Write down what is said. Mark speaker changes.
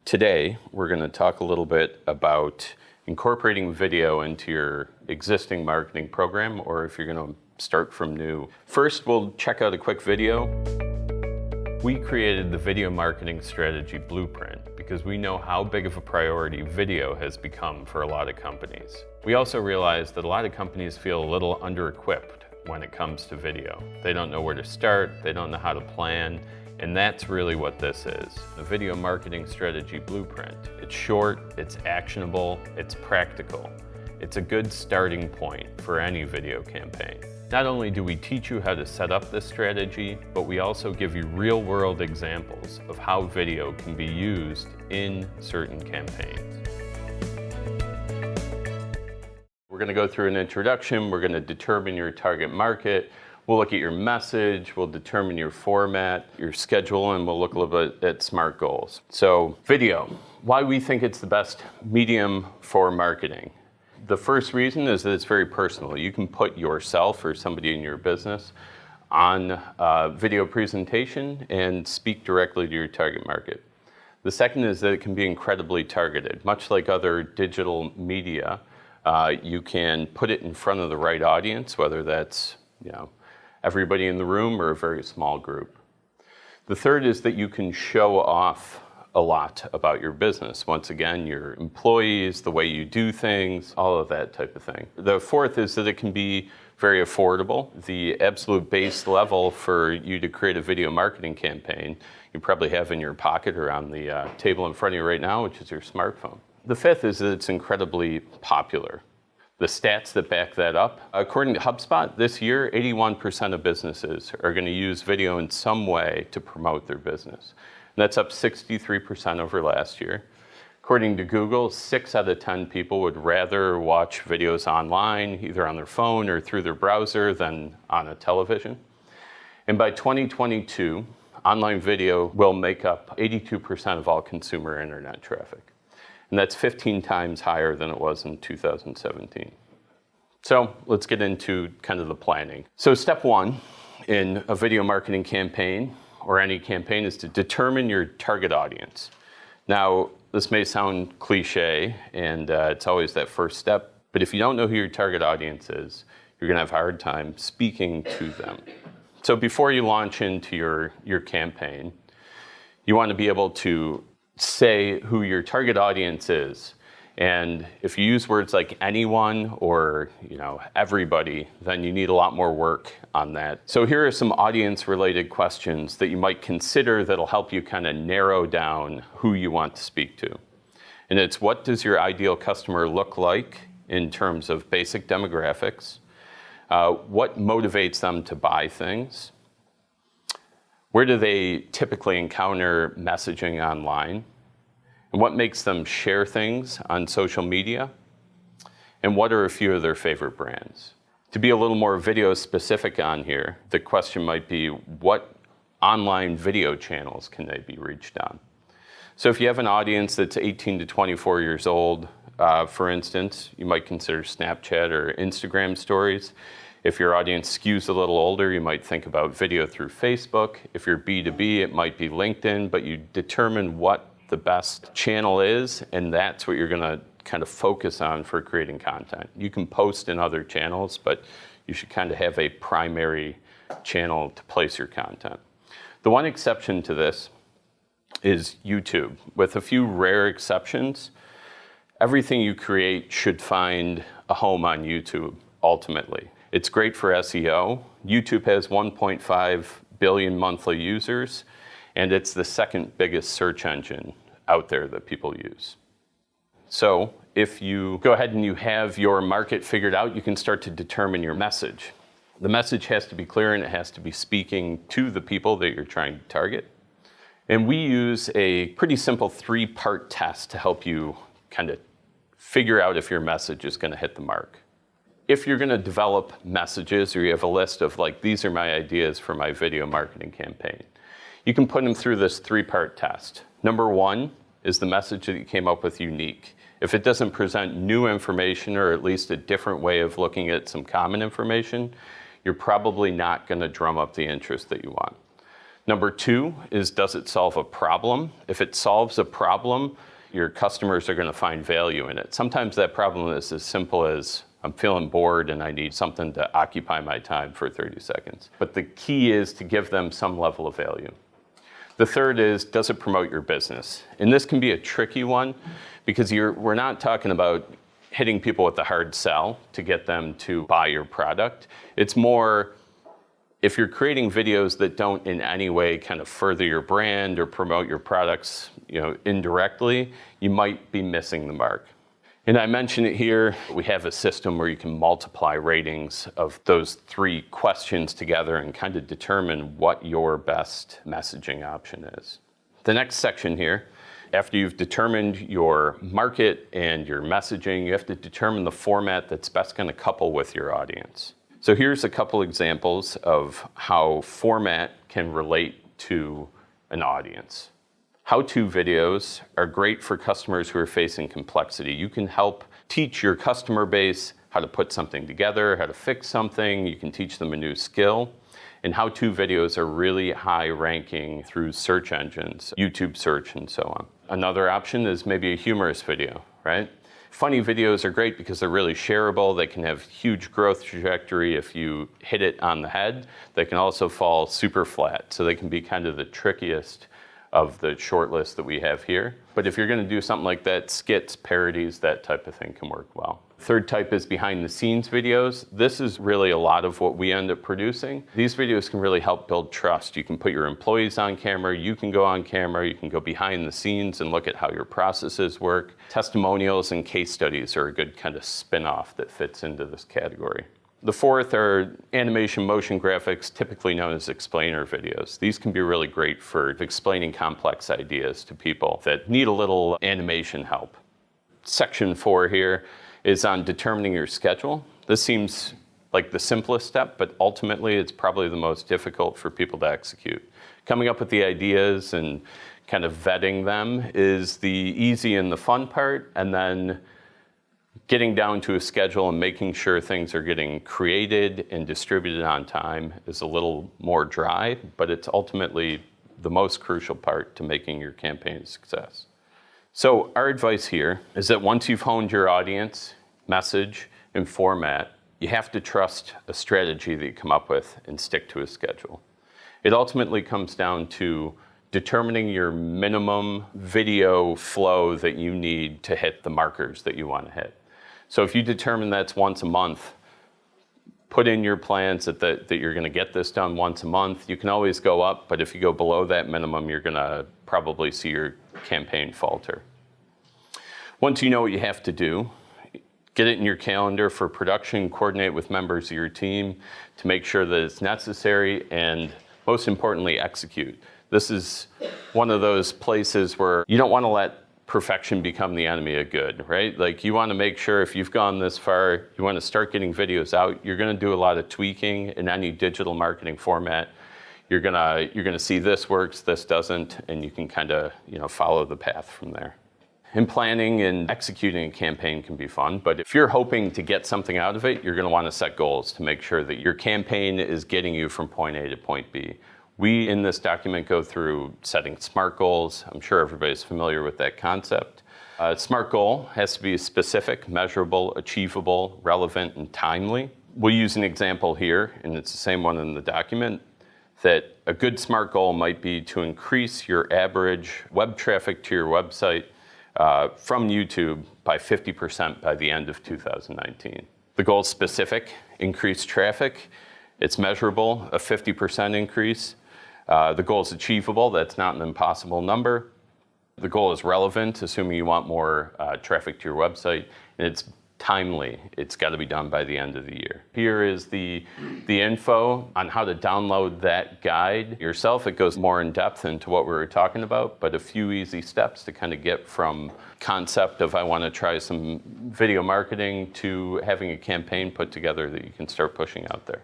Speaker 1: Today, we're going to talk a little bit about incorporating video into your existing marketing program, or if you're going to start from new. First, we'll check out a quick video. We created the Video Marketing Strategy Blueprint because we know how big of a priority video has become for a lot of companies. We also realize that a lot of companies feel a little under-equipped when it comes to video. They don't know where to start, they don't know how to plan, and that's really what this is, the Video Marketing Strategy Blueprint. It's short, it's actionable, it's practical. It's a good starting point for any video campaign. Not only do we teach you how to set up this strategy, but we also give you real-world examples of how video can be used in certain campaigns. We're going to go through an introduction, we're going to determine your target market, we'll look at your message, we'll determine your format, your schedule, and we'll look a little bit at SMART goals. So, video. Why we think it's the best medium for marketing. The first reason is that it's very personal. You can put yourself or somebody in your business on a video presentation and speak directly to your target market. The second is that it can be incredibly targeted. Much like other digital media, you can put it in front of the right audience, whether that's everybody in the room or a very small group. The third is that you can show off a lot about your business. Once again, your employees, the way you do things, all of that type of thing. The fourth is that it can be very affordable. The absolute base level for you to create a video marketing campaign, you probably have in your pocket or on the table in front of you right now, which is your smartphone. The fifth is that it's incredibly popular. The stats that back that up, according to HubSpot, this year, 81% of businesses are going to use video in some way to promote their business. And that's up 63% over last year. According to Google, 6 out of 10 people would rather watch videos online, either on their phone or through their browser, than on a television. And by 2022, online video will make up 82% of all consumer internet traffic. And that's 15 times higher than it was in 2017. So let's get into kind of the planning. So step one in a video marketing campaign or any campaign is to determine your target audience. Now, this may sound cliche and it's always that first step, but if you don't know who your target audience is, you're gonna have a hard time speaking to them. So before you launch into your campaign, you wanna be able to say who your target audience is. And if you use words like anyone or everybody, then you need a lot more work on that. So here are some audience related questions that you might consider that'll help you kind of narrow down who you want to speak to. And it's, what does your ideal customer look like in terms of basic demographics? What motivates them to buy things? Where do they typically encounter messaging online? And what makes them share things on social media? And what are a few of their favorite brands? To be a little more video specific on here, the question might be, what online video channels can they be reached on? So if you have an audience that's 18 to 24 years old, for instance, you might consider Snapchat or Instagram stories. If your audience skews a little older, you might think about video through Facebook. If you're B2B, it might be LinkedIn, but you determine what the best channel is, and that's what you're gonna kind of focus on for creating content. You can post in other channels, but you should kind of have a primary channel to place your content. The one exception to this is YouTube. With a few rare exceptions, everything you create should find a home on YouTube, ultimately. It's great for SEO. YouTube has 1.5 billion monthly users, and it's the second biggest search engine out there that people use. So if you go ahead and you have your market figured out, you can start to determine your message. The message has to be clear and it has to be speaking to the people that you're trying to target. And we use a pretty simple 3-part test to help you kind of figure out if your message is going to hit the mark. If you're going to develop messages, or you have a list of these are my ideas for my video marketing campaign, you can put them through this 3-part test. Number 1, is the message that you came up with unique? If it doesn't present new information, or at least a different way of looking at some common information, you're probably not going to drum up the interest that you want. Number 2 is, does it solve a problem? If it solves a problem, your customers are going to find value in it. Sometimes that problem is as simple as, I'm feeling bored and I need something to occupy my time for 30 seconds. But the key is to give them some level of value. The third is, does it promote your business? And this can be a tricky one because we're not talking about hitting people with the hard sell to get them to buy your product. It's more, if you're creating videos that don't in any way kind of further your brand or promote your products, indirectly, you might be missing the mark. And I mentioned it here, we have a system where you can multiply ratings of those 3 questions together and kind of determine what your best messaging option is. The next section here, after you've determined your market and your messaging, you have to determine the format that's best going to couple with your audience. So here's a couple examples of how format can relate to an audience. How-to videos are great for customers who are facing complexity. You can help teach your customer base how to put something together, how to fix something. You can teach them a new skill. And how-to videos are really high ranking through search engines, YouTube search and so on. Another option is maybe a humorous video, right? Funny videos are great because they're really shareable. They can have huge growth trajectory if you hit it on the head. They can also fall super flat, so they can be kind of the trickiest of the short list that we have here. But if you're going to do something like that, skits, parodies, that type of thing can work well. Third type is behind the scenes videos. This is really a lot of what we end up producing. These videos can really help build trust. You can put your employees on camera, you can go on camera, you can go behind the scenes and look at how your processes work. Testimonials and case studies are a good kind of spin-off that fits into this category. The fourth are animation motion graphics, typically known as explainer videos. These can be really great for explaining complex ideas to people that need a little animation help. Section 4 here is on determining your schedule. This seems like the simplest step, but ultimately it's probably the most difficult for people to execute. Coming up with the ideas and kind of vetting them is the easy and the fun part, and then getting down to a schedule and making sure things are getting created and distributed on time is a little more dry, but it's ultimately the most crucial part to making your campaign a success. So our advice here is that once you've honed your audience, message, and format, you have to trust a strategy that you come up with and stick to a schedule. It ultimately comes down to determining your minimum video flow that you need to hit the markers that you want to hit. So if you determine that's once a month, put in your plans that you're going to get this done once a month. You can always go up, but if you go below that minimum, you're going to probably see your campaign falter. Once you know what you have to do, get it in your calendar for production, coordinate with members of your team to make sure that it's necessary, and most importantly, execute. This is one of those places where you don't want to let perfection become the enemy of good, right? Like, you want to make sure if you've gone this far, you want to start getting videos out, you're going to do a lot of tweaking in any digital marketing format. You're going to see this works, this doesn't, and you can kind of, follow the path from there. And planning and executing a campaign can be fun, but if you're hoping to get something out of it, you're going to want to set goals to make sure that your campaign is getting you from point A to point B. We, in this document, go through setting SMART goals. I'm sure everybody's familiar with that concept. A SMART goal has to be specific, measurable, achievable, relevant, and timely. We'll use an example here, and it's the same one in the document, that a good SMART goal might be to increase your average web traffic to your website from YouTube by 50% by the end of 2019. The goal is specific, increase traffic. It's measurable, a 50% increase. The goal is achievable, that's not an impossible number. The goal is relevant, assuming you want more traffic to your website, and it's timely. It's got to be done by the end of the year. Here is the info on how to download that guide yourself. It goes more in depth into what we were talking about, but a few easy steps to kind of get from concept of I want to try some video marketing to having a campaign put together that you can start pushing out there.